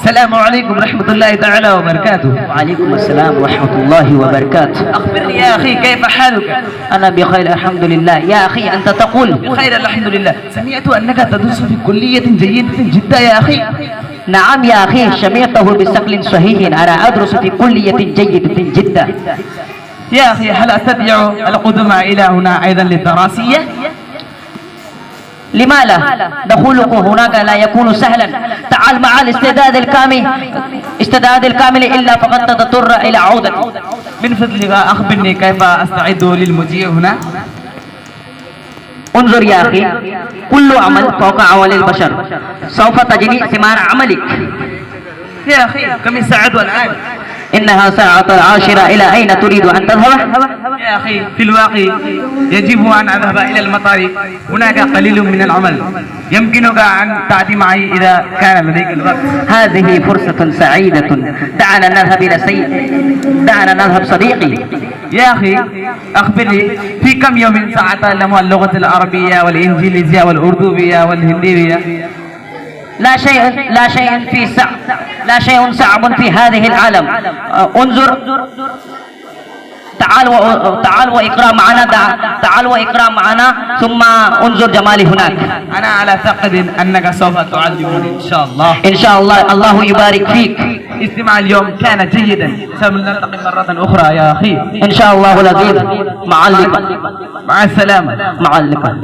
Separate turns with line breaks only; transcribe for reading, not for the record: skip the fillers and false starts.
السلام عليكم ورحمة الله تعالى وبركاته.
وعليكم السلام ورحمة الله وبركاته.
أخبرني يا أخي كيف حالك؟
أنا بخير الحمد لله. يا أخي أنت تقول
بخير الحمد لله. سمعت أنك تدرس في كلية جيدة جدا يا أخي.
نعم يا أخي سمعته بشكل صحيح. أنا أدرس في كلية جيدة جدا.
يا أخي هل أستطيع القدوم إلى هنا أيضا للدراسية؟
لما لا؟ دخولك هناك لا يكون سهلا. تعال مع الاستعداد الكامل إلا فقد تضطر إلى عودة.
من فضلك أخبرني كيف أستعد للمجيء هنا؟
انظر يا أخي، كل عمل فوق عمل البشر. سوف تجني ثمار عملك.
يا أخي كم الساعة الآن؟
إنها ساعة 10. إلى أين تريد أن تذهب؟
يا أخي في الواقع يجب أن أذهب إلى المطار. هناك قليل من العمل. يمكنك أن تأتي معي إذا كان لديك الوقت.
هذه فرصة سعيدة. دعنا نذهب صديقي.
يا أخي أخبرني في كم يوم سأتعلم اللغة العربية والإنجليزية والأردوبية والهندية؟
لا شيء صعب في هذه العالم. انظر، تعال واقرأ معنا ثم انظر جمالي هناك.
أنا على ثقة أنك سوف تعلمني إن شاء الله.
إن شاء الله. الله يبارك فيك.
استماع اليوم كان جيدا. سنلتقي مرة أخرى يا أخي
إن شاء الله العظيم. مع اللقاء.
مع السلامة.
مع اللقاء.